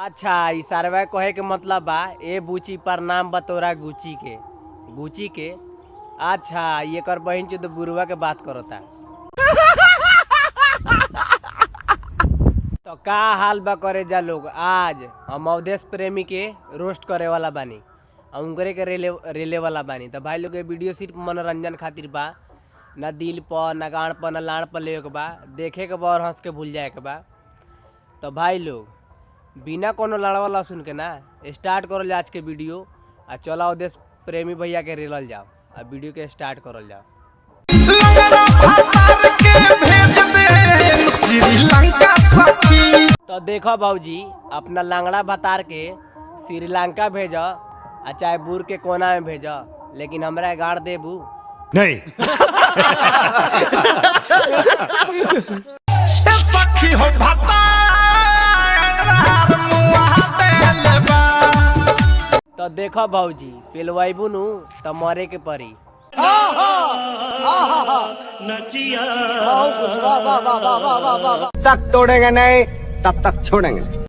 अच्छा इशारा कहे के मतलब बा ए बूची पर नाम बतोरा गुची के। अच्छा ये कर बहन चो तो बुरुआ के बात करता। तो का हाल बा करे जा लोग। आज हम अवधेश प्रेमी के रोस्ट करे वाला बानी, उनकरे के रेले वाला बानी। तो भाई लोग ये वीडियो सिर्फ मनोरंजन खातिर बा, न दिल पर न गान पर न लाड़ पर ले के बा, देखे के बा और हंस के भूल जाए के बा। तो भाई लोग बिना कोनो लड़वाला सुन के ना स्टार्ट करल आज के वीडियो। आ चला अवधेश प्रेमी भैया के रेलल जाओ, आ वीडियो के स्टार्ट करल जाओ। तो देखो भाजी अपना लंगड़ा भतार के श्रीलंका भेजो, आ चाहे बुर के कोना में भेजो, लेकिन हमरा गाड़ देबू नहीं। सखी हो तो देखो भाजी पेलवाइबू नु तो मरे के परी। तक तोड़ेंगे नहीं तब तक छोड़ेंगे।